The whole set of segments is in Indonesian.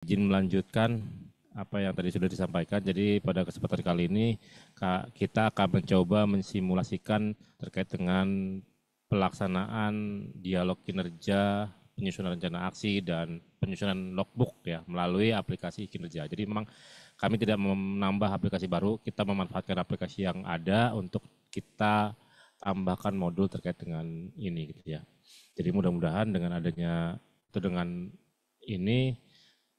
Izin melanjutkan apa yang tadi sudah disampaikan. Jadi pada kesempatan kali ini kita akan mencoba mensimulasikan terkait dengan pelaksanaan dialog kinerja, penyusunan rencana aksi dan penyusunan logbook ya melalui aplikasi kinerja. Jadi memang kami tidak menambah aplikasi baru, kita memanfaatkan aplikasi yang ada untuk kita tambahkan modul terkait dengan ini gitu ya. Jadi mudah-mudahan dengan adanya atau dengan ini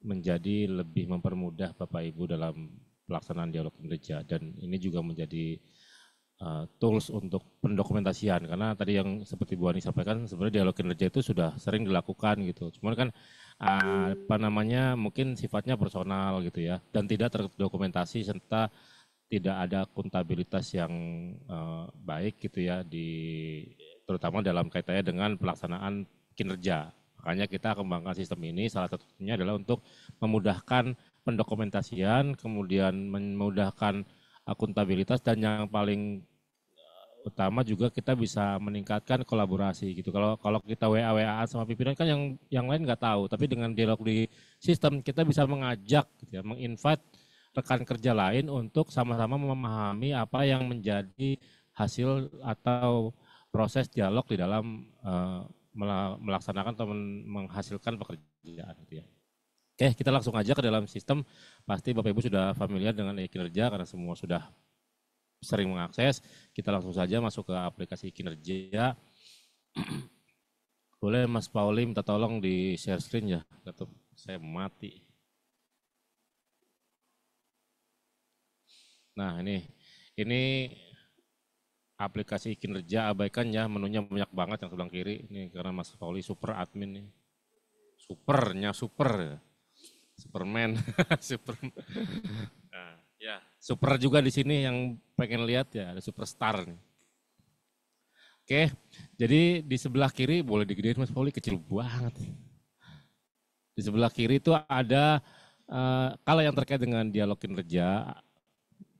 menjadi lebih mempermudah Bapak Ibu dalam pelaksanaan dialog kinerja, dan ini juga menjadi tools untuk pendokumentasian, karena tadi yang seperti Bu Ani sampaikan sebenarnya dialog kinerja itu sudah sering dilakukan gitu, cuman kan apa namanya mungkin sifatnya personal gitu ya dan tidak terdokumentasi serta tidak ada akuntabilitas yang baik gitu ya terutama dalam kaitannya dengan pelaksanaan kinerja. Makanya kita kembangkan sistem ini, salah satunya adalah untuk memudahkan pendokumentasian, kemudian memudahkan akuntabilitas, dan yang paling utama juga kita bisa meningkatkan kolaborasi gitu. Kalau kita WA sama pimpinan kan yang lain nggak tahu, tapi dengan dialog di sistem kita bisa mengajak gitu ya, menginvite rekan kerja lain untuk sama-sama memahami apa yang menjadi hasil atau proses dialog di dalam melaksanakan atau menghasilkan pekerjaan gitu ya. Oke, kita langsung aja ke dalam sistem. Pasti Bapak Ibu sudah familiar dengan kinerja karena semua sudah sering mengakses. Kita langsung saja masuk ke aplikasi kinerja. Boleh Mas Pauli minta tolong di share screen ya, saya mati. Nah ini aplikasi kinerja, abaikan ya, menunya banyak banget yang sebelah kiri. Ini karena Mas Pauli super admin nih. Supernya super, Superman, super. Nah, ya, super juga di sini yang pengen lihat ya, ada superstar nih. Oke, jadi di sebelah kiri boleh digedein Mas Pauli, kecil banget. Di sebelah kiri itu ada kalau yang terkait dengan dialog kinerja,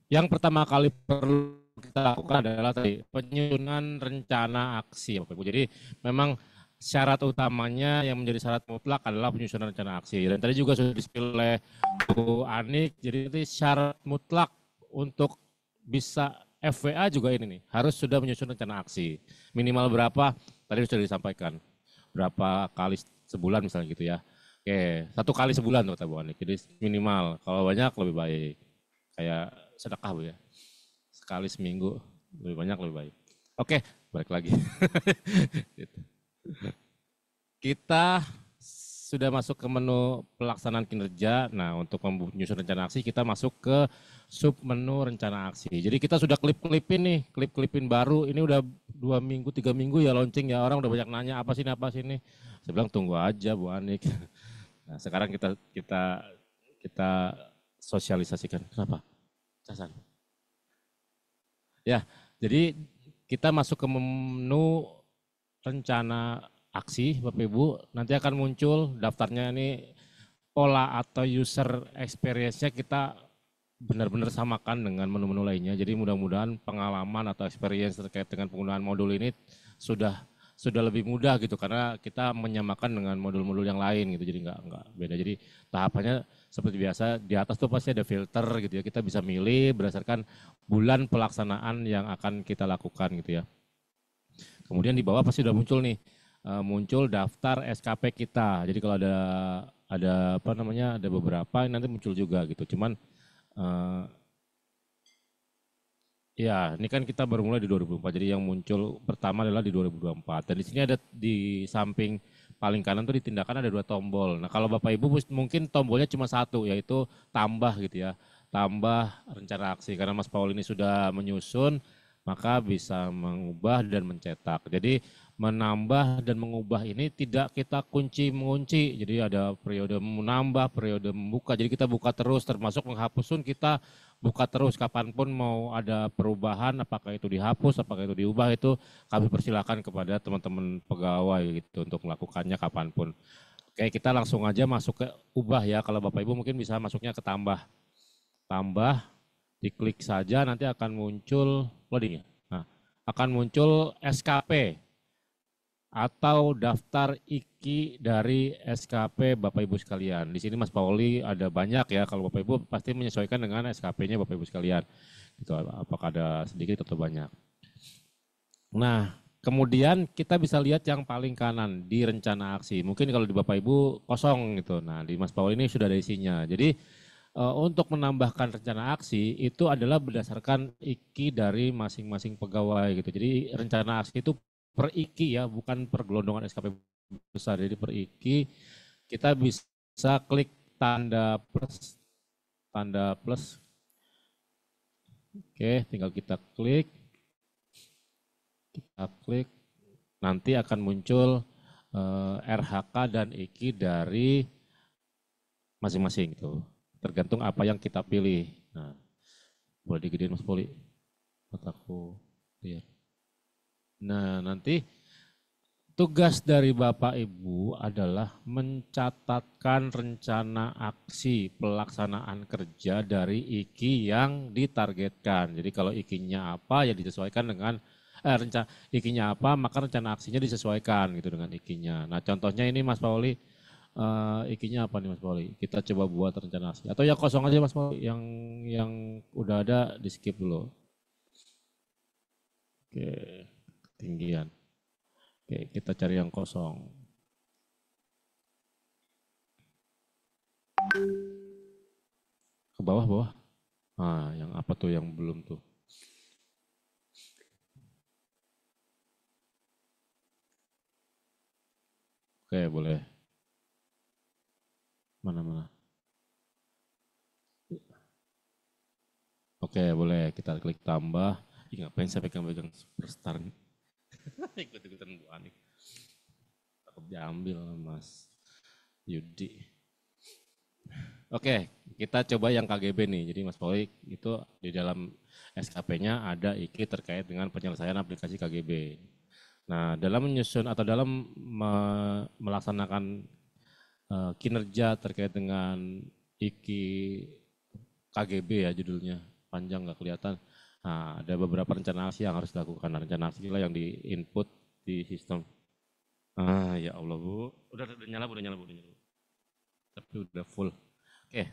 yang pertama kali perlu kita lakukan adalah tadi penyusunan rencana aksi Bapak Ibu. Jadi memang syarat utamanya yang menjadi syarat mutlak adalah penyusunan rencana aksi. Dan tadi juga sudah disebut oleh Bu Anik, jadi itu syarat mutlak untuk bisa FWA juga ini nih, harus sudah menyusun rencana aksi. Minimal berapa, tadi sudah disampaikan. Berapa kali sebulan misalnya gitu ya. Oke, 1 kali sebulan kata Bu Anik, jadi minimal. Kalau banyak lebih baik. Kayak sedekah Bu ya. Sekali seminggu, lebih banyak lebih baik. Oke, balik lagi. Gitu. Kita sudah masuk ke menu pelaksanaan kinerja. Nah, untuk menyusun rencana aksi kita masuk ke sub menu rencana aksi. Jadi kita sudah klip-klipin nih, klip-klipin baru. Ini udah 2 minggu, 3 minggu ya launching ya. Orang udah banyak nanya apa sih, apa sih ini. Saya bilang tunggu aja Bu Anik. Nah, sekarang kita sosialisasikan. Kenapa? Casan. Ya, jadi kita masuk ke menu rencana aksi Bapak Ibu, nanti akan muncul daftarnya ini, pola atau user experience-nya kita benar-benar samakan dengan menu-menu lainnya. Jadi mudah-mudahan pengalaman atau experience terkait dengan penggunaan modul ini sudah lebih mudah gitu, karena kita menyamakan dengan modul-modul yang lain gitu. Jadi nggak beda. Jadi tahapannya seperti biasa, di atas tuh pasti ada filter gitu ya. Kita bisa milih berdasarkan bulan pelaksanaan yang akan kita lakukan gitu ya. Kemudian di bawah pasti udah muncul nih, muncul daftar SKP kita. Jadi kalau ada apa namanya, ada beberapa nanti muncul juga gitu. Cuman ya, ini kan kita baru mulai di 2024, jadi yang muncul pertama adalah di 2024. Dan di sini ada di samping paling kanan tuh di tindakan ada 2 tombol. Nah, kalau Bapak Ibu mungkin tombolnya cuma satu, yaitu tambah gitu ya. Tambah rencana aksi, karena Mas Paul ini sudah menyusun, maka bisa mengubah dan mencetak. Jadi menambah dan mengubah ini tidak kita mengunci. Jadi ada periode menambah, periode membuka. Jadi kita buka terus, termasuk menghapus pun kita buka terus, kapanpun mau ada perubahan, apakah itu dihapus, apakah itu diubah, itu kami persilakan kepada teman-teman pegawai gitu untuk melakukannya kapanpun. Oke, kita langsung aja masuk ke ubah ya. Kalau Bapak Ibu mungkin bisa masuknya ke tambah. Tambah, diklik saja nanti akan muncul loading ya. Nah, akan muncul SKP. atau daftar IKI dari SKP Bapak Ibu sekalian. Di sini Mas Pauli ada banyak ya, kalau Bapak Ibu pasti menyesuaikan dengan SKP-nya Bapak Ibu sekalian. Gitu, apakah ada sedikit atau banyak. Nah, kemudian kita bisa lihat yang paling kanan di rencana aksi. Mungkin kalau di Bapak Ibu kosong gitu. Nah, di Mas Pauli ini sudah ada isinya. Jadi untuk menambahkan rencana aksi itu adalah berdasarkan IKI dari masing-masing pegawai gitu. Jadi rencana aksi itu per IKI ya, bukan per gelondongan SKP besar. Jadi per IKI kita bisa klik tanda plus. Oke, tinggal kita klik, nanti akan muncul RHK dan IKI dari masing-masing itu. Tergantung apa yang kita pilih. Nah, boleh digedein Mas Poli. Mataku lihat. Nah, nanti tugas dari Bapak Ibu adalah mencatatkan rencana aksi pelaksanaan kerja dari IKI yang ditargetkan. Jadi kalau IKI-nya apa ya disesuaikan dengan rencana IKI-nya apa, maka rencana aksinya disesuaikan gitu dengan IKI-nya. Nah, contohnya ini Mas Pauli, IKI-nya apa nih Mas Pauli? Kita coba buat rencana aksi. Atau yang kosong aja Mas Pauli, yang udah ada di skip dulu. Oke, ketinggian. Oke, kita cari yang kosong. Ke bawah. Nah, yang apa tuh yang belum tuh? Oke, boleh. Mana? Oke, boleh. Kita klik tambah. Ih, ngapain saya pegang-pegang superstar nih? Ikut-ikutan Bu Anik. Takut diambil Mas Yudi. Oke, kita coba yang KGB nih. Jadi Mas Pauli itu di dalam SKP-nya ada IKI terkait dengan penyelesaian aplikasi KGB. Nah, dalam menyusun atau dalam melaksanakan kinerja terkait dengan IKI KGB ya judulnya, panjang nggak kelihatan. Nah, ada beberapa rencana aksi yang harus dilakukan. Nah, rencana aksi lah yang di input di sistem. Ah, ya Allah Bu, udah nyala Bu, udah nyala Bu. Tapi udah full. Oke,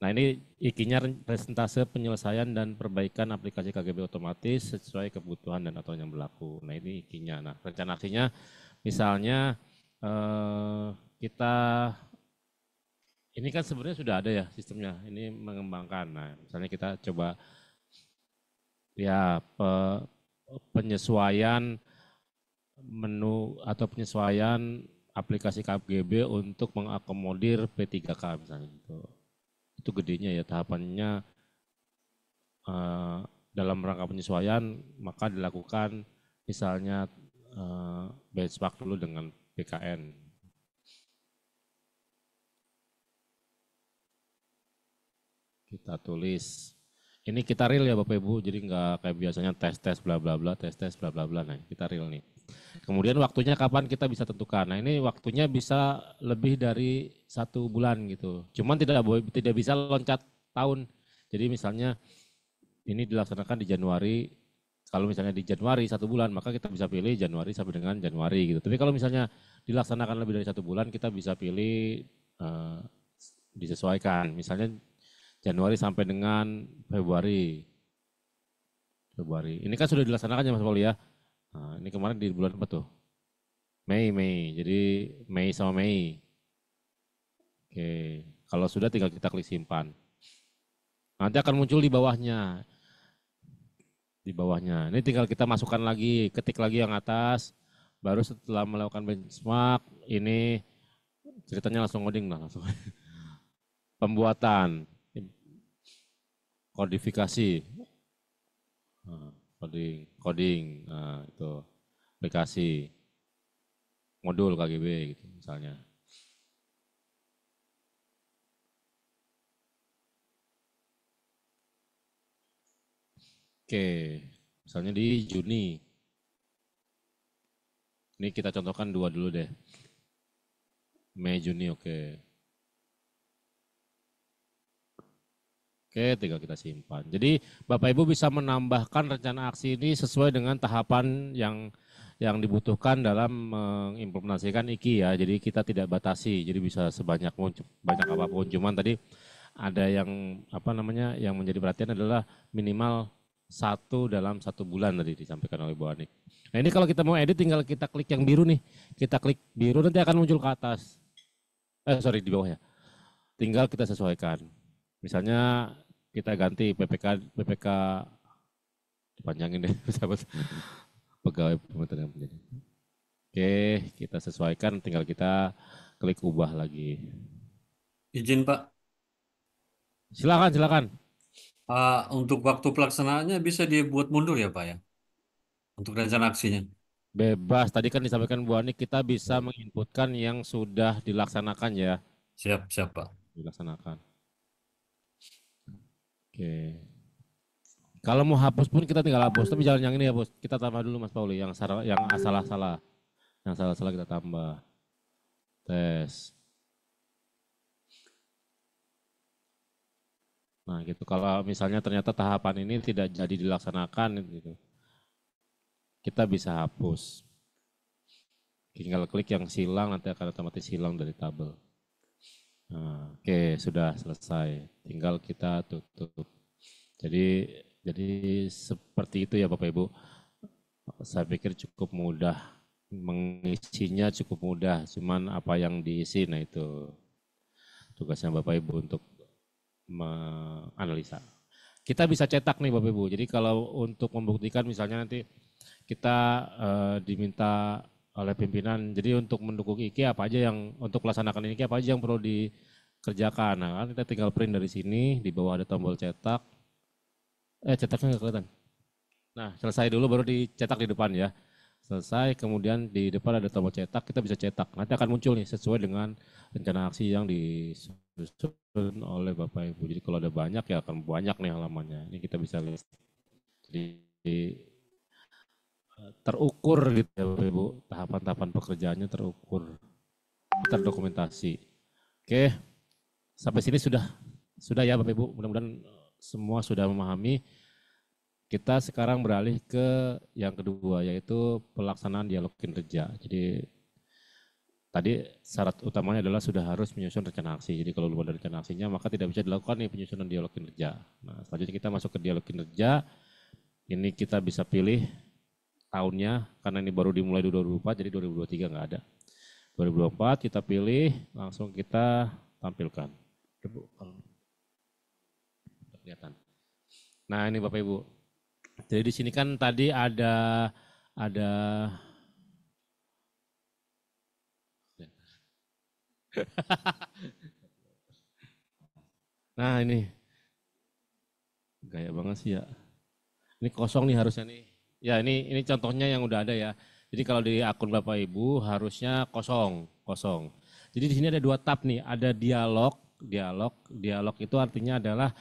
nah ini IKI-nya presentase penyelesaian dan perbaikan aplikasi KGB otomatis sesuai kebutuhan dan aturan yang berlaku. Nah ini IKI-nya. Nah rencana aksinya misalnya kita, ini kan sebenarnya sudah ada ya sistemnya, ini mengembangkan. Nah misalnya kita coba ya penyesuaian menu atau penyesuaian aplikasi KGB untuk mengakomodir P3K misalnya gitu. Itu gedenya ya tahapannya dalam rangka penyesuaian maka dilakukan misalnya benchmark dulu dengan PKN. Kita tulis. Ini kita real ya Bapak Ibu, jadi nggak kayak biasanya tes bla bla bla, tes bla bla bla. Nah kita real nih. Kemudian waktunya kapan kita bisa tentukan. Nah ini waktunya bisa lebih dari 1 bulan gitu. Cuman tidak bisa loncat tahun. Jadi misalnya ini dilaksanakan di Januari. Kalau misalnya di Januari 1 bulan, maka kita bisa pilih Januari sampai dengan Januari gitu. Tapi kalau misalnya dilaksanakan lebih dari 1 bulan, kita bisa pilih disesuaikan. Misalnya Januari sampai dengan Februari. Ini kan sudah dilaksanakan ya Mas Pauli ya. Nah, ini kemarin di bulan apa tuh? Mei. Jadi Mei sama Mei. Oke, kalau sudah tinggal kita klik simpan. Nanti akan muncul di bawahnya. Ini tinggal kita masukkan lagi, ketik lagi yang atas. Baru setelah melakukan benchmark, ini ceritanya langsung ngoding lah. Pembuatan, kodifikasi, coding, nah, itu aplikasi, modul KGB gitu misalnya. Oke, misalnya di Juni. Ini kita contohkan 2 dulu deh. Mei, Juni, oke. Oke, tinggal kita simpan. Jadi Bapak Ibu bisa menambahkan rencana aksi ini sesuai dengan tahapan yang dibutuhkan dalam mengimplementasikan IKI ya. Jadi kita tidak batasi, jadi bisa banyak apapun. Cuman tadi ada yang apa namanya yang menjadi perhatian adalah minimal dalam 1 bulan tadi disampaikan oleh Bu Anik. Nah ini kalau kita mau edit tinggal kita klik yang biru nih. Kita klik biru nanti akan muncul ke atas. Sorry di bawah ya. Tinggal kita sesuaikan. Misalnya kita ganti PPK dipanjangin deh pegawai pemerintahan menjadi. Oke, kita sesuaikan tinggal kita klik ubah lagi. Izin Pak, Silakan. untuk waktu pelaksanaannya bisa dibuat mundur ya Pak ya, untuk rencana aksinya. Bebas, tadi kan disampaikan Bu Ani kita bisa menginputkan yang sudah dilaksanakan ya. Siap, siap Pak. Dilaksanakan. Oke. Kalau mau hapus pun kita tinggal hapus, tapi jangan yang ini hapus. Kita tambah dulu Mas Pauli, yang salah-salah. Yang salah-salah kita tambah. Tes. Nah gitu, kalau misalnya ternyata tahapan ini tidak jadi dilaksanakan gitu, kita bisa hapus. Tinggal klik yang silang, nanti akan otomatis hilang dari tabel. Nah, oke, sudah selesai. Tinggal kita tutup. Jadi seperti itu ya Bapak Ibu. Saya pikir cukup mudah, mengisinya cukup mudah. Cuman apa yang diisi, nah itu tugasnya Bapak Ibu untuk menganalisa. Kita bisa cetak nih Bapak Ibu. Jadi kalau untuk membuktikan misalnya nanti kita diminta oleh pimpinan, jadi untuk mendukung IKI apa aja yang untuk melaksanakan IKI apa aja yang perlu dikerjakan. Nah kan kita tinggal print dari sini, di bawah ada tombol cetak. Cetaknya nggak kelihatan. Nah selesai dulu baru dicetak di depan ya. Selesai, kemudian di depan ada tombol cetak, kita bisa cetak. Nanti akan muncul nih sesuai dengan rencana aksi yang disusun oleh Bapak Ibu. Jadi kalau ada banyak ya akan banyak nih halamannya. Ini kita bisa lihat. Jadi terukur gitu ya Bapak Ibu, tahapan-tahapan pekerjaannya terukur, terdokumentasi. Oke, sampai sini sudah ya Bapak Ibu, mudah-mudahan semua sudah memahami. Kita sekarang beralih ke yang kedua, yaitu pelaksanaan dialog kinerja. Jadi tadi syarat utamanya adalah sudah harus menyusun rencana aksi. Jadi kalau belum ada rencana aksinya, maka tidak bisa dilakukan nih penyusunan dialog kinerja. Nah, selanjutnya kita masuk ke dialog kinerja. Ini kita bisa pilih tahunnya, karena ini baru dimulai di 2024, jadi 2023 nggak ada. 2024 kita pilih, langsung kita tampilkan. Kelihatan. Nah ini Bapak Ibu. Jadi di sini kan tadi ada nah ini gaya banget sih ya. Ini kosong nih harusnya nih. Ya ini contohnya yang udah ada ya. Jadi kalau di akun Bapak Ibu harusnya kosong. Jadi di sini ada 2 tab nih, ada dialog itu artinya adalah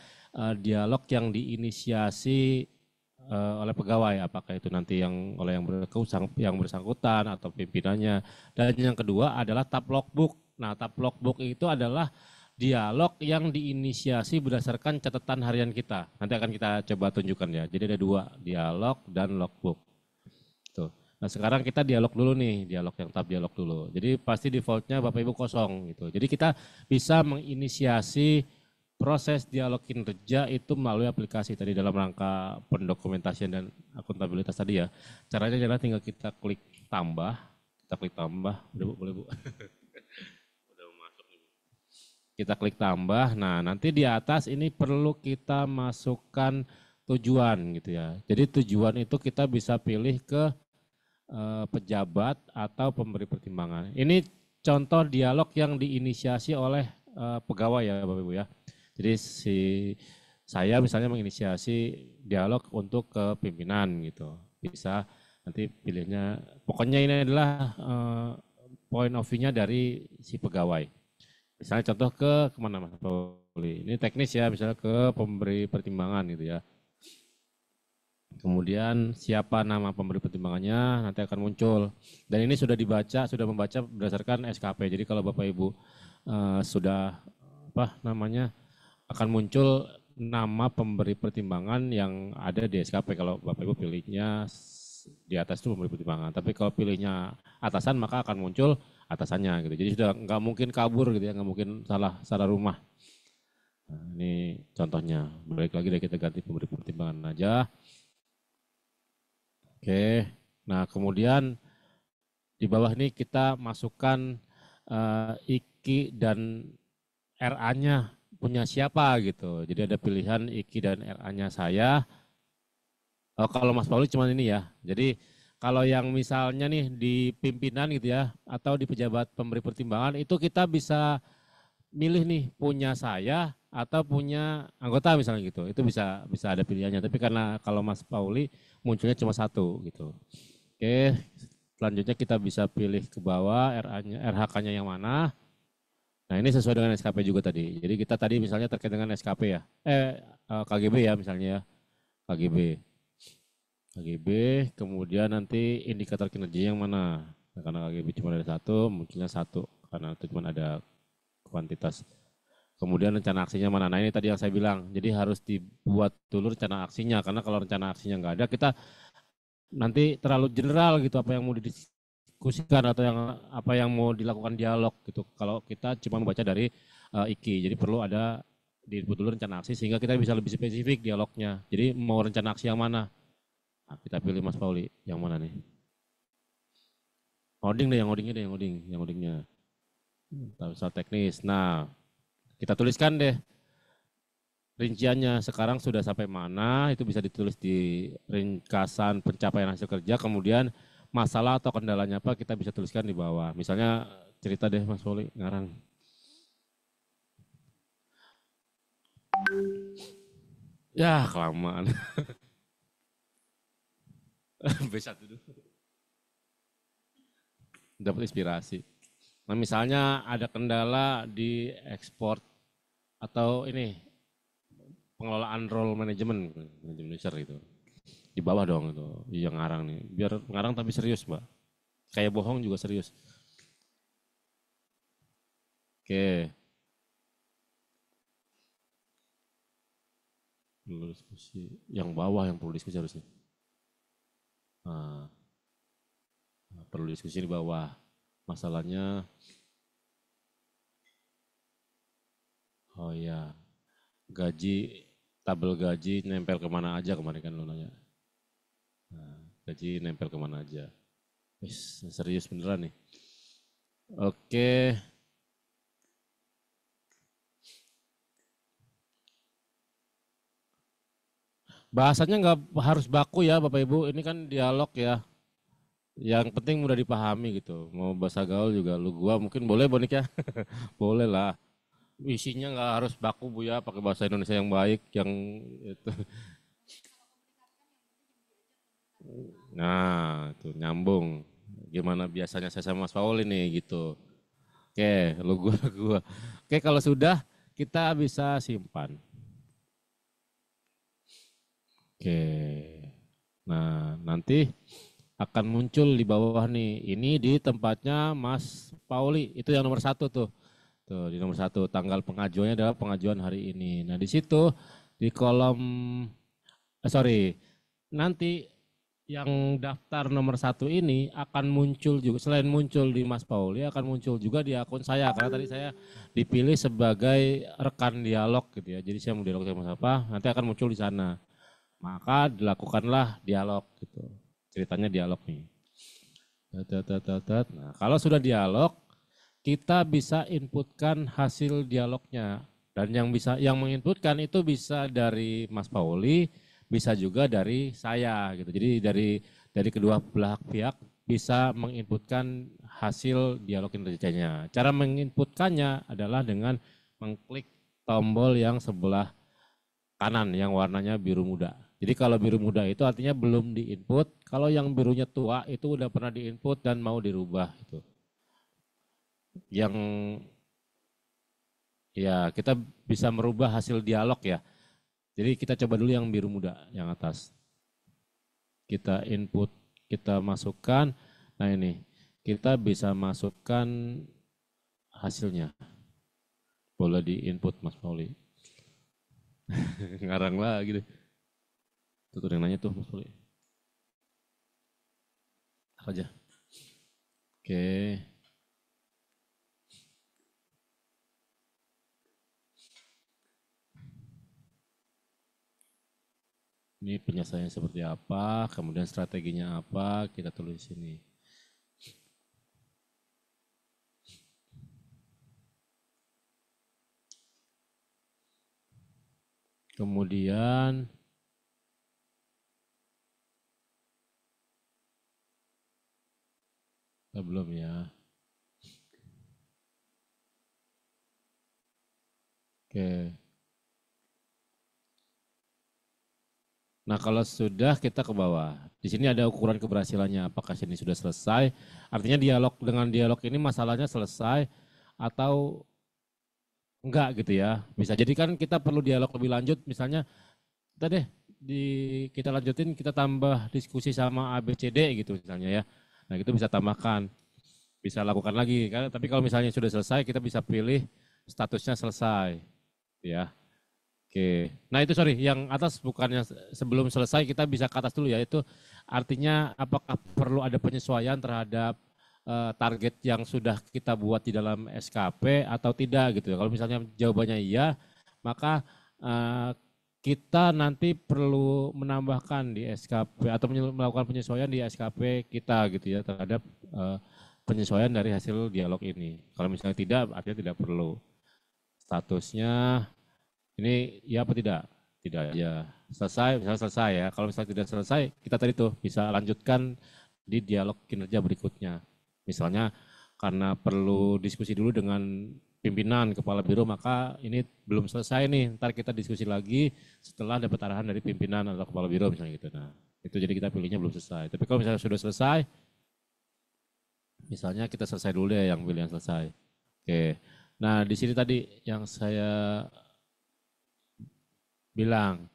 dialog yang diinisiasi oleh pegawai, apakah itu nanti yang bersangkutan atau pimpinannya. Dan yang kedua adalah tab logbook. Nah, tab logbook itu adalah dialog yang diinisiasi berdasarkan catatan harian kita. Nanti akan kita coba tunjukkan ya. Jadi ada 2, dialog dan logbook. Tuh. Nah sekarang kita dialog dulu nih, tab dialog dulu. Jadi pasti defaultnya Bapak Ibu kosong gitu. Jadi kita bisa menginisiasi proses dialog kinerja itu melalui aplikasi tadi dalam rangka pendokumentasian dan akuntabilitas tadi ya. Caranya adalah tinggal kita klik tambah, udah Bu, boleh Bu. Kita klik tambah, nah nanti di atas ini perlu kita masukkan tujuan gitu ya. Jadi tujuan itu kita bisa pilih ke pejabat atau pemberi pertimbangan. Ini contoh dialog yang diinisiasi oleh pegawai ya Bapak Ibu ya. Jadi saya misalnya menginisiasi dialog untuk ke pimpinan gitu. Bisa nanti pilihnya, pokoknya ini adalah point of view-nya dari si pegawai. Misalnya contoh kemana Mas Pauli? Ini teknis ya, misalnya ke pemberi pertimbangan gitu ya. Kemudian siapa nama pemberi pertimbangannya nanti akan muncul. Dan ini sudah membaca berdasarkan SKP. Jadi kalau Bapak Ibu sudah akan muncul nama pemberi pertimbangan yang ada di SKP. Kalau Bapak Ibu pilihnya di atas itu pemberi pertimbangan. Tapi kalau pilihnya atasan maka akan muncul atasannya gitu. Jadi sudah nggak mungkin kabur gitu ya, nggak mungkin salah rumah. Nah, ini contohnya. Balik lagi deh kita ganti pemberi pertimbangan aja. Oke. Nah kemudian di bawah ini kita masukkan IKI dan RA-nya punya siapa gitu. Jadi ada pilihan IKI dan RA-nya saya. Kalau Mas Pauli cuma ini ya. Jadi kalau yang misalnya nih di pimpinan gitu ya, atau di pejabat pemberi pertimbangan, itu kita bisa milih nih punya saya atau punya anggota misalnya gitu. Itu bisa ada pilihannya. Tapi karena kalau Mas Pauli munculnya cuma satu gitu. Oke, selanjutnya kita bisa pilih ke bawah RA-nya, RHK-nya yang mana. Nah ini sesuai dengan SKP juga tadi. Jadi kita tadi misalnya terkait dengan SKP ya, KGB ya misalnya ya, KGB. KGB, kemudian nanti indikator kinerja yang mana? Nah, karena KGB cuma ada satu, munculnya satu, karena itu cuma ada kuantitas. Kemudian rencana aksinya mana? Nah ini tadi yang saya bilang, jadi harus dibuat dulu rencana aksinya, karena kalau rencana aksinya nggak ada, kita nanti terlalu general gitu apa yang mau didiskusikan atau apa yang mau dilakukan dialog gitu. Kalau kita cuma membaca dari IKI, jadi perlu ada diinput dulu rencana aksi sehingga kita bisa lebih spesifik dialognya. Jadi mau rencana aksi yang mana? Nah, kita pilih Mas Pauli, yang mana nih? Ngoding deh, yang ngodingnya deh, yang ngodingnya. Soal teknis. Nah, kita tuliskan deh rinciannya. Sekarang sudah sampai mana? Itu bisa ditulis di ringkasan pencapaian hasil kerja. Kemudian masalah atau kendalanya apa kita bisa tuliskan di bawah. Misalnya cerita deh Mas Pauli, ngarang. Ya, kelamaan. B1 dulu. Dapat inspirasi. Nah misalnya ada kendala di ekspor atau ini pengelolaan role management, manager itu. Di bawah dong itu, yang ngarang nih. Biar ngarang tapi serius Mbak. Kayak bohong juga serius. Oke. Perlu diskusi. Yang bawah yang perlu diskusi harusnya. Nah, perlu diskusi di bawah. Masalahnya, oh ya, gaji, tabel gaji nempel kemana aja kemarin kan lo nanya. Nah, gaji nempel kemana aja. Serius beneran nih. Oke. Bahasanya nggak harus baku ya Bapak Ibu, ini kan dialog ya. Yang penting mudah dipahami gitu. Mau bahasa gaul juga lu gua mungkin boleh Bonik ya. Boleh lah. Isinya nggak harus baku Bu ya, pakai bahasa Indonesia yang baik yang itu. Nah, itu nyambung. Gimana biasanya saya sama Mas Paul ini gitu. Oke, lu gua. Oke, kalau sudah kita bisa simpan. Oke. Nah, nanti akan muncul di bawah nih. Ini di tempatnya Mas Pauli. Itu yang nomor satu tuh. Tuh di nomor satu tanggal pengajuannya adalah pengajuan hari ini. Nah di situ di kolom sorry nanti yang daftar nomor satu ini akan muncul juga selain muncul di Mas Pauli akan muncul juga di akun saya karena tadi saya dipilih sebagai rekan dialog gitu ya. Jadi saya mau dialog sama siapa nanti akan muncul di sana. Maka dilakukanlah dialog gitu. Ceritanya dialog nih. Nah, kalau sudah dialog, kita bisa inputkan hasil dialognya. Dan yang menginputkan itu bisa dari Mas Pauli, bisa juga dari saya gitu. Jadi dari kedua belah pihak bisa menginputkan hasil dialog kinerjanya. Cara menginputkannya adalah dengan mengklik tombol yang sebelah kanan yang warnanya biru muda. Jadi kalau biru muda itu artinya belum diinput, kalau yang birunya tua itu udah pernah diinput dan mau dirubah itu. Yang ya kita bisa merubah hasil dialog ya. Jadi kita coba dulu yang biru muda yang atas. Kita input, kita masukkan. Nah ini, kita bisa masukkan hasilnya. Boleh di input Mas Pauli. Ngarang lagi deh. Tuh yang nanya tuh Mas Poli. Apa aja? Oke. Ini penyelesaiannya seperti apa, kemudian strateginya apa, kita tulis di sini. Kemudian belum ya. Oke. Nah, kalau sudah kita ke bawah. Di sini ada ukuran keberhasilannya. Apakah ini sudah selesai? Artinya dialog dengan dialog ini masalahnya selesai atau enggak gitu ya. Bisa jadi kan kita perlu dialog lebih lanjut. Misalnya kita deh kita lanjutin, kita tambah diskusi sama A, B, C, D gitu misalnya ya. Nah, itu bisa tambahkan. Bisa lakukan lagi. Tapi kalau misalnya sudah selesai, kita bisa pilih statusnya selesai. Ya. Oke, nah itu sorry, yang atas bukannya sebelum selesai kita bisa ke atas dulu ya, itu artinya apakah perlu ada penyesuaian terhadap target yang sudah kita buat di dalam SKP atau tidak gitu ya. Kalau misalnya jawabannya iya, maka kita nanti perlu menambahkan di SKP atau melakukan penyesuaian di SKP kita gitu ya terhadap penyesuaian dari hasil dialog ini. Kalau misalnya tidak, artinya tidak perlu. Statusnya ini ya apa tidak? Tidak ya. Selesai, misalnya selesai ya. Kalau misalnya tidak selesai, kita tadi tuh bisa lanjutkan di dialog kinerja berikutnya. Misalnya karena perlu diskusi dulu dengan pimpinan kepala biro, maka ini belum selesai nih. Ntar kita diskusi lagi setelah dapat arahan dari pimpinan atau kepala biro misalnya gitu. Nah, itu jadi kita pilihnya belum selesai. Tapi kalau misalnya sudah selesai, misalnya kita selesai dulu ya yang pilih yang selesai. Oke. Nah, di sini tadi yang saya bilang.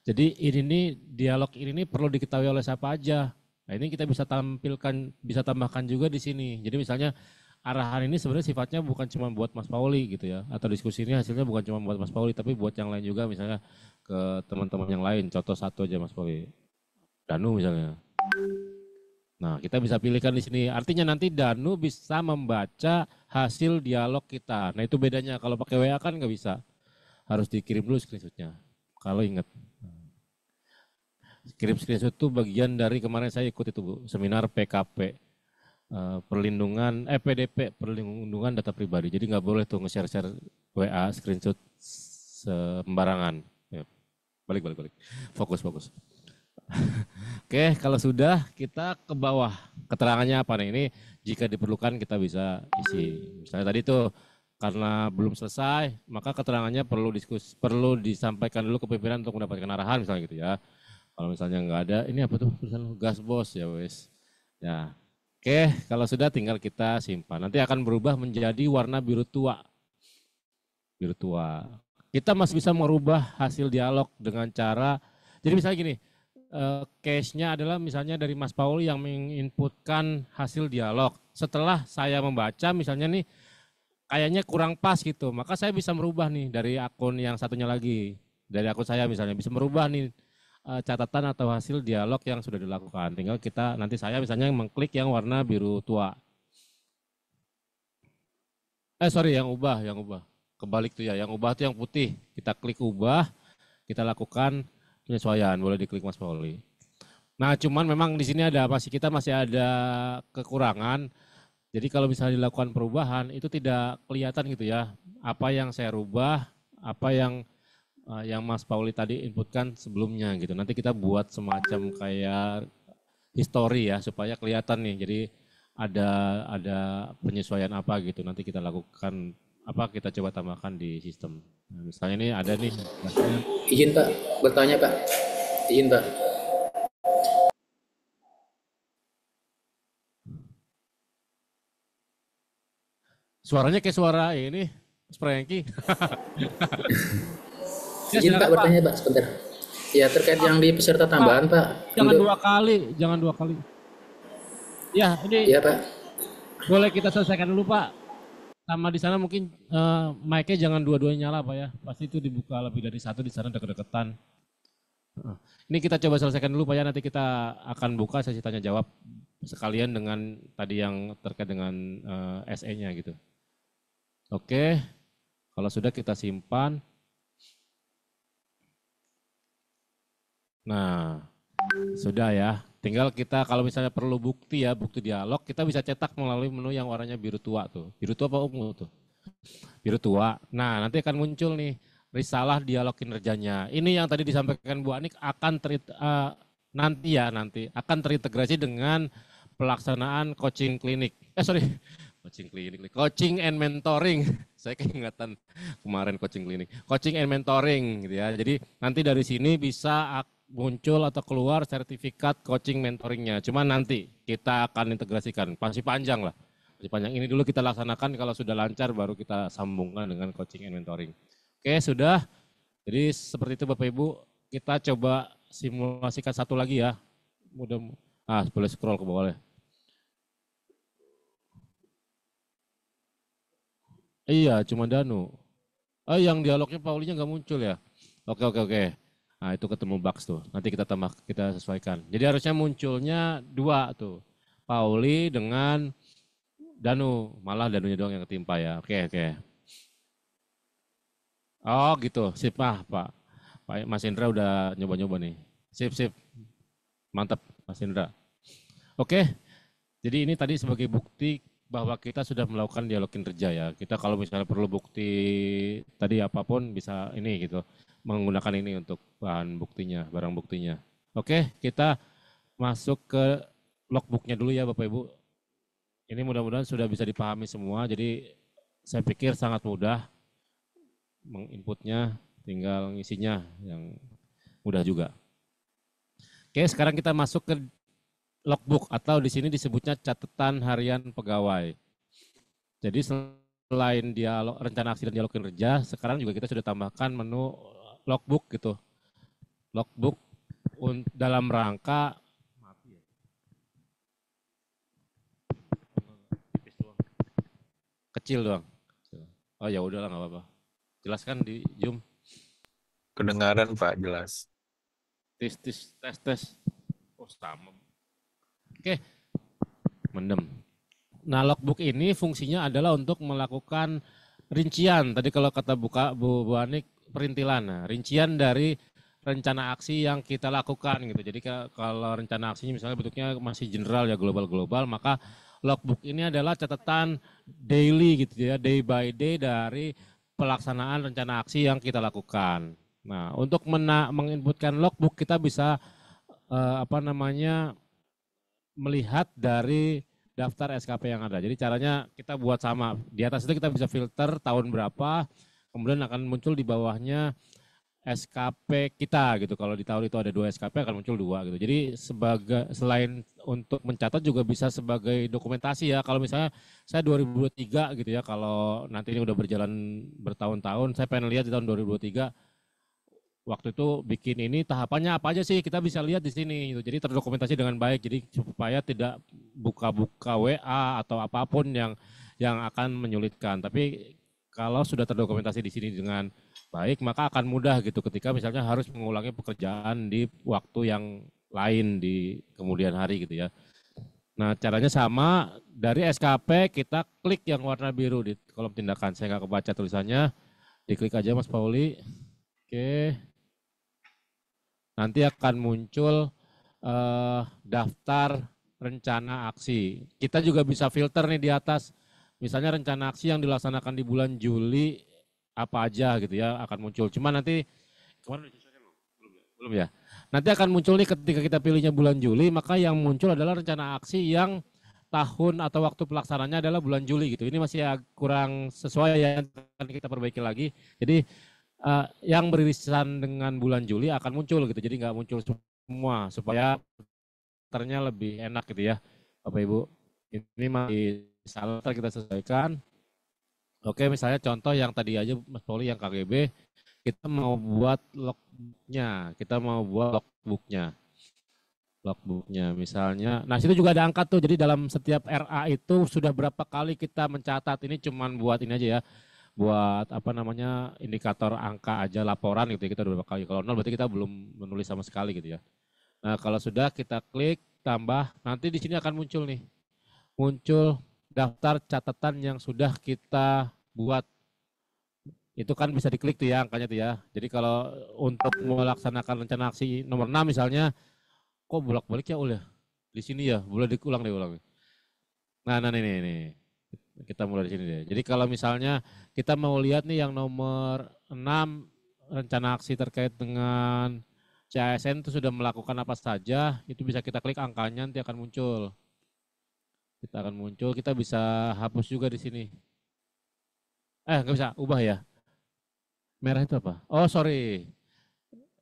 Jadi ini nih dialog ini nih perlu diketahui oleh siapa aja. Nah, ini kita bisa tampilkan, bisa tambahkan juga di sini. Jadi misalnya arahan ini sebenarnya sifatnya bukan cuma buat Mas Pauli gitu ya, atau diskusi ini hasilnya bukan cuma buat Mas Pauli, tapi buat yang lain juga, misalnya ke teman-teman yang lain. Contoh satu aja Mas Pauli, Danu misalnya. Nah, kita bisa pilihkan di sini. Artinya nanti Danu bisa membaca hasil dialog kita. Nah, itu bedanya. Kalau pakai WA kan nggak bisa. Harus dikirim dulu screenshotnya. Kalau ingat. Kirim screenshot itu bagian dari kemarin saya ikut itu Bu, seminar PKP. PDP, perlindungan data pribadi. Jadi nggak boleh tuh nge-share WA, screenshot sembarangan. Ya, balik. Fokus. Oke, kalau sudah kita ke bawah. Keterangannya apa nih? Ini jika diperlukan kita bisa isi. Misalnya tadi tuh karena belum selesai, maka keterangannya perlu disampaikan dulu ke pimpinan untuk mendapatkan arahan misalnya gitu ya. Kalau misalnya nggak ada, ini apa tuh tulisan gas bos ya wes. Ya, oke. Kalau sudah tinggal kita simpan. Nanti akan berubah menjadi warna biru tua. Biru tua. Kita masih bisa merubah hasil dialog dengan cara. Jadi misalnya gini, case-nya adalah misalnya dari Mas Paul yang menginputkan hasil dialog. Setelah saya membaca misalnya nih kayaknya kurang pas gitu, maka saya bisa merubah nih dari akun yang satunya lagi. Dari akun saya misalnya bisa merubah nih catatan atau hasil dialog yang sudah dilakukan. Tinggal kita nanti saya misalnya mengklik yang warna biru tua. Yang ubah. Kebalik tuh ya, yang ubah tuh yang putih. Kita klik ubah, kita lakukan penyesuaian, boleh diklik Mas Pauli. Nah, cuman memang di sini ada apa sih? Kita masih ada kekurangan. Jadi kalau misalnya dilakukan perubahan itu tidak kelihatan gitu ya. Apa yang saya rubah, apa yang Mas Pauli tadi inputkan sebelumnya gitu. Nanti kita buat semacam kayak history ya supaya kelihatan nih. Jadi ada penyesuaian apa gitu. Nanti kita lakukan kita coba tambahkan di sistem. Nah, misalnya ini ada nih. Izin Pak, bertanya Pak. Izin Pak. Suaranya kayak suara ini, Franky. Izin Pak bertanya Pak sebentar. Ya terkait yang di peserta tambahan Pak. Jangan dua kali. Ya ini. Iya Pak. Boleh kita selesaikan dulu Pak. Sama di sana mungkin mic-nya jangan dua-duanya nyala Pak ya. Pasti itu dibuka lebih dari satu di sana deket-deketan. Ini kita coba selesaikan dulu Pak ya, nanti kita akan buka sesi tanya jawab sekalian dengan tadi yang terkait dengan SE-nya gitu. Oke, kalau sudah kita simpan. Nah, sudah ya. Tinggal kita kalau misalnya perlu bukti ya, bukti dialog, kita bisa cetak melalui menu yang warnanya biru tua tuh. Biru tua apa ungu tuh? Biru tua. Nah, nanti akan muncul nih risalah dialog kinerjanya. Ini yang tadi disampaikan Bu Anik akan nanti akan terintegrasi dengan pelaksanaan coaching klinik. Coaching and mentoring. Saya keingatan kemarin coaching klinik. Coaching and mentoring gitu ya. Jadi nanti dari sini bisa muncul atau keluar sertifikat coaching mentoringnya. Cuma nanti kita akan integrasikan. Masih panjang lah. Masih panjang. Ini dulu kita laksanakan, kalau sudah lancar baru kita sambungkan dengan coaching and mentoring. Oke, sudah. Jadi seperti itu Bapak Ibu, kita coba simulasikan satu lagi ya. Boleh scroll ke bawah. Iya, cuma Danu. Yang dialognya Paulinya nggak muncul ya. Oke. Nah, itu ketemu bugs tuh. Nanti kita sesuaikan. Jadi harusnya munculnya dua tuh. Pauli dengan Danu. Malah Danunya doang yang ketimpa ya. Oke. Oh gitu, sip Pak. Mas Indra udah nyoba-nyoba nih. Sip. Mantap Mas Indra. Oke, jadi ini tadi sebagai bukti bahwa kita sudah melakukan dialog kinerja ya. Kita kalau misalnya perlu bukti tadi apapun bisa ini gitu. Menggunakan ini untuk bahan buktinya, barang buktinya. Oke, kita masuk ke logbooknya dulu ya Bapak Ibu. Ini mudah-mudahan sudah bisa dipahami semua, jadi saya pikir sangat mudah menginputnya, tinggal ngisinya yang mudah juga. Oke, sekarang kita masuk ke logbook atau di sini disebutnya catatan harian pegawai. Jadi selain dialog rencana aksi dan dialog kinerja, sekarang juga kita sudah tambahkan menu logbook gitu. Logbook dalam rangka kecil doang. Oh ya udahlah nggak apa-apa. Jelaskan di Zoom. Kedengaran Pak, jelas. Tes. Oh sama. Oke. Mendem. Nah, logbook ini fungsinya adalah untuk melakukan rincian. Tadi kalau kata Bu Anik perintilan. Nah, rincian dari rencana aksi yang kita lakukan gitu. Jadi kalau rencana aksinya misalnya bentuknya masih general ya, global, maka logbook ini adalah catatan daily gitu ya, day by day dari pelaksanaan rencana aksi yang kita lakukan. Nah, untuk menginputkan logbook kita bisa melihat dari daftar SKP yang ada. Jadi caranya kita buat sama. Di atas itu kita bisa filter tahun berapa, kemudian akan muncul di bawahnya SKP kita gitu. Kalau di tahun itu ada 2 SKP akan muncul 2 gitu. Jadi selain untuk mencatat juga bisa sebagai dokumentasi ya. Kalau misalnya saya 2023 gitu ya, kalau nanti ini udah berjalan bertahun-tahun, saya pengen lihat di tahun 2023 waktu itu bikin ini tahapannya apa aja sih, kita bisa lihat di sini gitu. Jadi terdokumentasi dengan baik. Jadi supaya tidak buka-buka WA atau apapun yang akan menyulitkan. Tapi kalau sudah terdokumentasi di sini dengan baik, maka akan mudah gitu ketika misalnya harus mengulangi pekerjaan di waktu yang lain di kemudian hari gitu ya. Nah, caranya sama, dari SKP kita klik yang warna biru di kolom tindakan. Saya nggak kebaca tulisannya, diklik aja Mas Pauli. Oke. Nanti akan muncul daftar rencana aksi. Kita juga bisa filter nih di atas. Misalnya rencana aksi yang dilaksanakan di bulan Juli apa aja gitu ya akan muncul. Cuma nanti kemarin belum ya. Nanti akan muncul nih ketika kita pilihnya bulan Juli, maka yang muncul adalah rencana aksi yang tahun atau waktu pelaksananya adalah bulan Juli gitu. Ini masih kurang sesuai ya, akan kita perbaiki lagi. Jadi yang beririsan dengan bulan Juli akan muncul gitu. Jadi nggak muncul semua supaya filternya lebih enak gitu ya, Bapak Ibu. Ini masih salah kita sesuaikan. Oke, misalnya contoh yang tadi aja Mas Pauli yang KGB, kita mau buat logbooknya. logbooknya misalnya. Nah situ juga ada angka tuh, jadi dalam setiap RA itu sudah berapa kali kita mencatat, ini cuman buat ini aja ya, buat apa namanya indikator angka aja laporan gitu ya, kita udah berapa kali. Kalau nol berarti kita belum menulis sama sekali gitu ya. Nah kalau sudah kita klik tambah, nanti di sini akan muncul nih, muncul daftar catatan yang sudah kita buat. Itu kan bisa diklik tuh ya angkanya tuh ya. Jadi kalau untuk melaksanakan rencana aksi nomor 6 misalnya, kok bolak-balik ya Ul ya? Di sini ya, boleh diulang deh ulang. Nah, ini. Kita mulai di sini deh. Jadi kalau misalnya kita mau lihat nih yang nomor 6 rencana aksi terkait dengan CASN itu sudah melakukan apa saja, itu bisa kita klik angkanya nanti akan muncul. Kita bisa hapus juga di sini. Nggak bisa, ubah ya. Merah itu apa? Oh, sorry.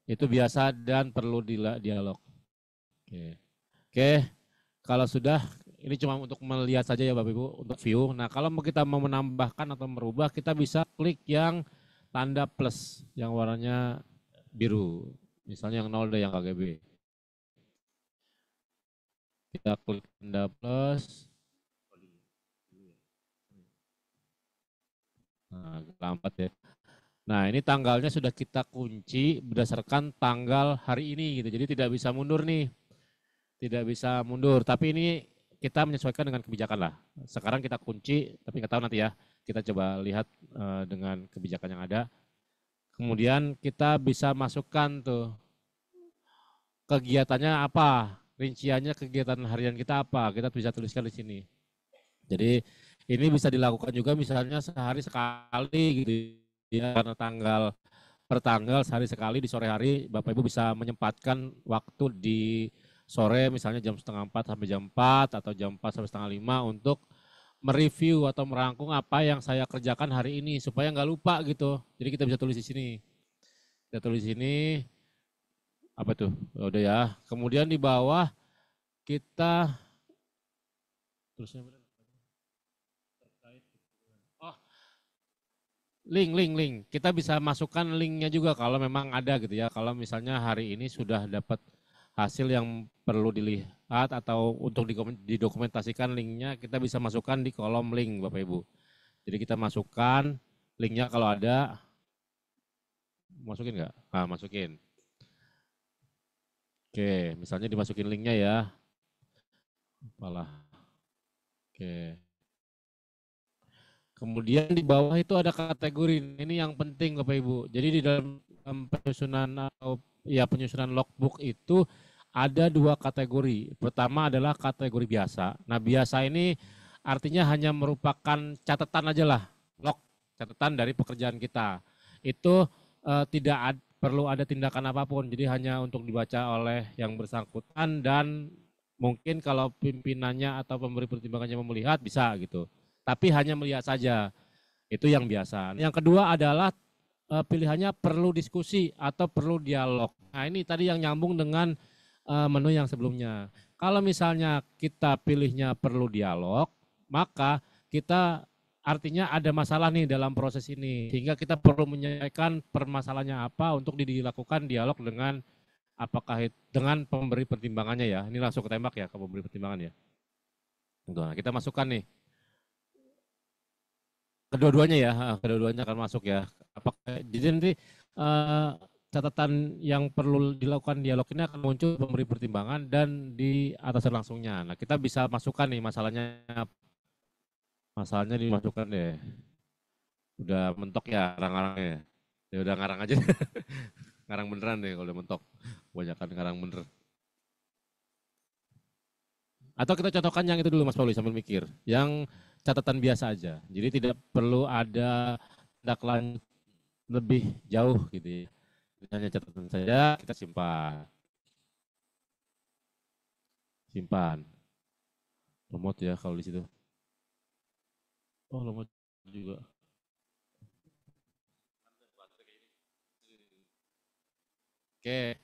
Itu biasa dan perlu dialog. Oke. Oke, kalau sudah, ini cuma untuk melihat saja ya Bapak Ibu, untuk view. Nah kalau kita mau menambahkan atau merubah, kita bisa klik yang tanda plus, yang warnanya biru. Misalnya yang 0 deh, yang KGB. Kita klik tanda plus. Nah, lambat ya. Nah ini tanggalnya sudah kita kunci berdasarkan tanggal hari ini gitu. Jadi tidak bisa mundur nih. Tidak bisa mundur, tapi ini kita menyesuaikan dengan kebijakan lah. Sekarang kita kunci, tapi nggak tahu nanti ya. Kita coba lihat dengan kebijakan yang ada. Kemudian kita bisa masukkan tuh kegiatannya apa, rinciannya kegiatan harian kita apa, kita bisa tuliskan di sini. Jadi ini bisa dilakukan juga misalnya sehari sekali gitu ya, karena per tanggal sehari sekali di sore hari Bapak Ibu bisa menyempatkan waktu di sore misalnya jam setengah 4 sampai jam 4 atau jam 4 sampai setengah 5 untuk mereview atau merangkum apa yang saya kerjakan hari ini supaya nggak lupa gitu. Jadi kita bisa tulis di sini. Kita tulis di sini apa tuh? Udah ya. Kemudian di bawah kita tulisnya oh, link. Kita bisa masukkan linknya juga kalau memang ada gitu ya. Kalau misalnya hari ini sudah dapat hasil yang perlu dilihat atau untuk didokumentasikan linknya, kita bisa masukkan di kolom link Bapak Ibu. Jadi kita masukkan linknya kalau ada, masukin nggak? Ah, masukin. Oke, misalnya dimasukin linknya ya. Apalah. Oke. Kemudian di bawah itu ada kategori. Ini yang penting Bapak Ibu. Jadi di dalam penyusunan atau ya penyusunan logbook itu ada 2 kategori. Pertama adalah kategori biasa. Nah, biasa ini artinya hanya merupakan catatan aja lah, log, catatan dari pekerjaan kita. Itu tidak perlu ada tindakan apapun. Jadi hanya untuk dibaca oleh yang bersangkutan dan mungkin kalau pimpinannya atau pemberi pertimbangannya mau melihat bisa gitu. Tapi hanya melihat saja. Itu yang biasa. Yang kedua adalah pilihannya perlu diskusi atau perlu dialog. Nah ini tadi yang nyambung dengan menu yang sebelumnya. Kalau misalnya kita pilihnya perlu dialog, maka kita artinya ada masalah nih dalam proses ini. Sehingga kita perlu menyesuaikan permasalahannya apa untuk dilakukan dialog dengan apakah dengan pemberi pertimbangannya ya. Ini langsung ketembak ya ke pemberi pertimbangan ya. Nah, kita masukkan nih. Kedua-duanya ya, kedua-duanya akan masuk ya. Apakah jadi nanti catatan yang perlu dilakukan dialog ini akan muncul pemberi pertimbangan dan di atasan langsungnya. Nah, kita bisa masukkan nih masalahnya dimasukkan deh. Udah mentok ya ngarang-ngarangnya. Ya udah ngarang aja. Ngarang beneran deh kalau udah mentok. Kebanyakan ngarang bener. Atau kita contohkan yang itu dulu Mas Pauli sambil mikir. Yang catatan biasa aja. Jadi tidak perlu ada tindak lanjut lebih jauh gitu ya. Hanya catatan saja kita simpan. Simpan. Remote ya kalau di situ. Oh, remote juga. Oke.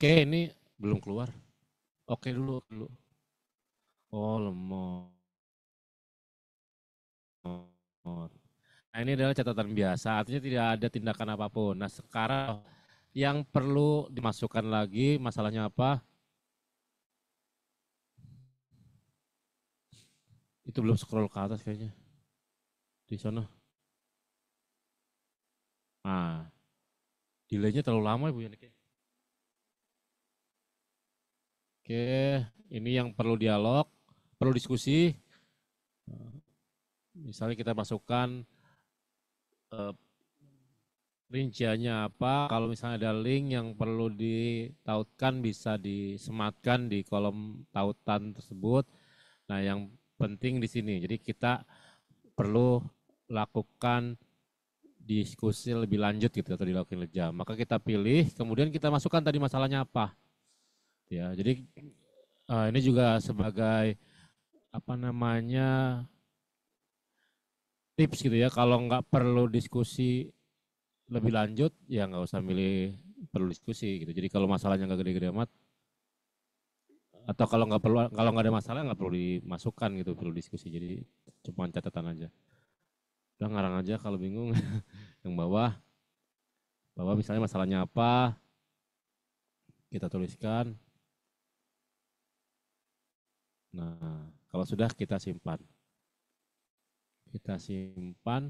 Oke, ini belum keluar. Oke dulu. Oh, lemot. Nah, ini adalah catatan biasa, artinya tidak ada tindakan apapun. Nah, sekarang yang perlu dimasukkan lagi masalahnya apa? Itu belum scroll ke atas kayaknya. Di sana. Nah, delaynya terlalu lama Ibu ya. Oke, ini yang perlu dialog, perlu diskusi. Misalnya kita masukkan rinciannya apa, kalau misalnya ada link yang perlu ditautkan bisa disematkan di kolom tautan tersebut. Nah, yang penting di sini, jadi kita perlu lakukan diskusi lebih lanjut gitu atau dilakukan kerja. Maka kita pilih, kemudian kita masukkan tadi masalahnya apa. Ya, jadi ini juga sebagai apa namanya tips gitu ya. Kalau nggak perlu diskusi lebih lanjut, ya nggak usah milih perlu diskusi gitu. Jadi kalau masalahnya nggak gede-gede amat, atau kalau nggak ada masalah nggak perlu dimasukkan gitu, perlu diskusi. Jadi cuma catatan aja. Udah ngarang aja kalau bingung. Yang bawah misalnya masalahnya apa, kita tuliskan. Nah, kalau sudah kita simpan. Kita simpan.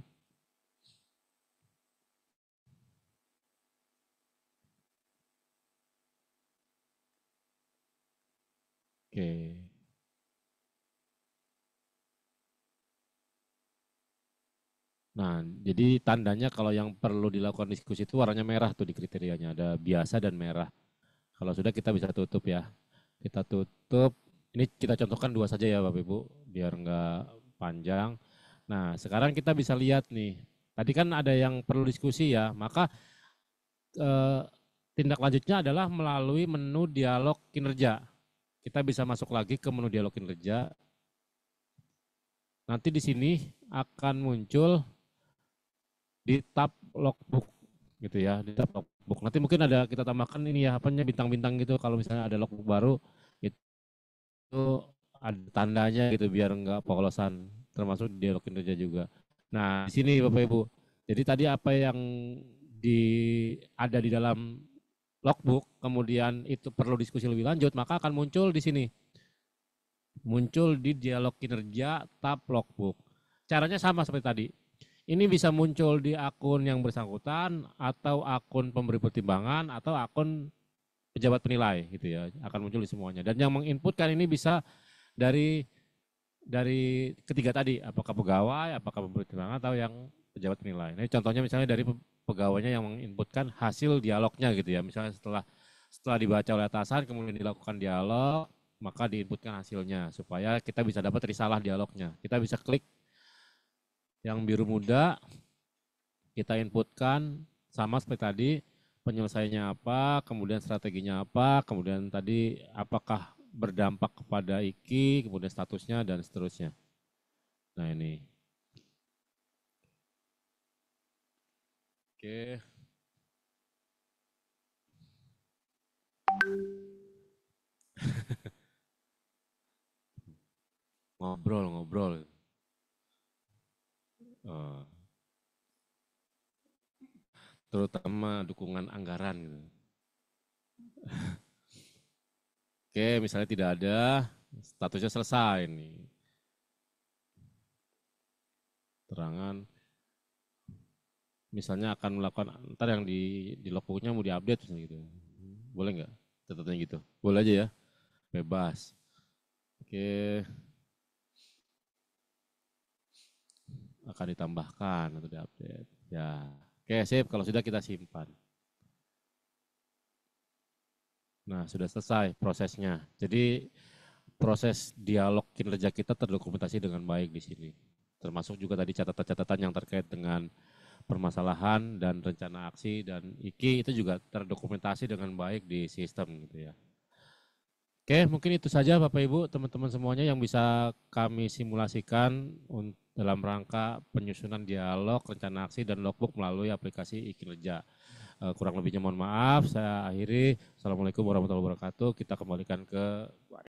Oke. Nah, jadi tandanya kalau yang perlu dilakukan diskusi itu warnanya merah tuh di kriterianya. Ada biasa dan merah. Kalau sudah kita bisa tutup ya. Kita tutup. Ini kita contohkan 2 saja ya Bapak Ibu, biar nggak panjang. Nah, sekarang kita bisa lihat nih. Tadi kan ada yang perlu diskusi ya, maka tindak lanjutnya adalah melalui menu dialog kinerja. Kita bisa masuk lagi ke menu dialog kinerja. Nanti di sini akan muncul di tab logbook gitu ya, di tab logbook. Nanti mungkin ada kita tambahkan ini ya, apanya bintang-bintang gitu kalau misalnya ada logbook baru itu ada tandanya gitu biar enggak polosan, termasuk di dialog kinerja juga. Nah, di sini Bapak Ibu. Jadi tadi apa yang ada di dalam logbook, kemudian itu perlu diskusi lebih lanjut, maka akan muncul di sini. Muncul di dialog kinerja tab logbook. Caranya sama seperti tadi. Ini bisa muncul di akun yang bersangkutan atau akun pemberi pertimbangan atau akun pejabat penilai gitu ya. Akan muncul di semuanya. Dan yang menginputkan ini bisa dari ketiga tadi, apakah pegawai, apakah pemberi pertimbangan atau yang pejabat penilai. Ini contohnya misalnya dari pegawainya yang menginputkan hasil dialognya gitu ya. Misalnya setelah dibaca oleh atasan kemudian dilakukan dialog, maka diinputkan hasilnya supaya kita bisa dapat risalah dialognya. Kita bisa klik yang biru muda, kita inputkan sama seperti tadi, penyelesaiannya apa, kemudian strateginya apa, kemudian tadi apakah berdampak kepada IKI, kemudian statusnya dan seterusnya. Nah ini. Oke. Ngobrol. Terutama dukungan anggaran gitu. Oke, misalnya tidak ada, statusnya selesai nih. Terangan, misalnya akan melakukan, ntar yang di logbooknya mau diupdate misalnya gitu. Boleh nggak? Catatannya gitu. Boleh aja ya, bebas. Oke, akan ditambahkan atau diupdate. Ya, oke sip. Kalau sudah kita simpan. Nah, sudah selesai prosesnya. Jadi proses dialog kinerja kita terdokumentasi dengan baik di sini. Termasuk juga tadi catatan-catatan yang terkait dengan permasalahan dan rencana aksi dan IKI itu juga terdokumentasi dengan baik di sistem gitu ya. Oke, mungkin itu saja Bapak Ibu, teman-teman semuanya yang bisa kami simulasikan dalam rangka penyusunan dialog, rencana aksi dan logbook melalui aplikasi e-kinerja. Kurang lebihnya mohon maaf, saya akhiri. Assalamualaikum warahmatullahi wabarakatuh. Kita kembalikan ke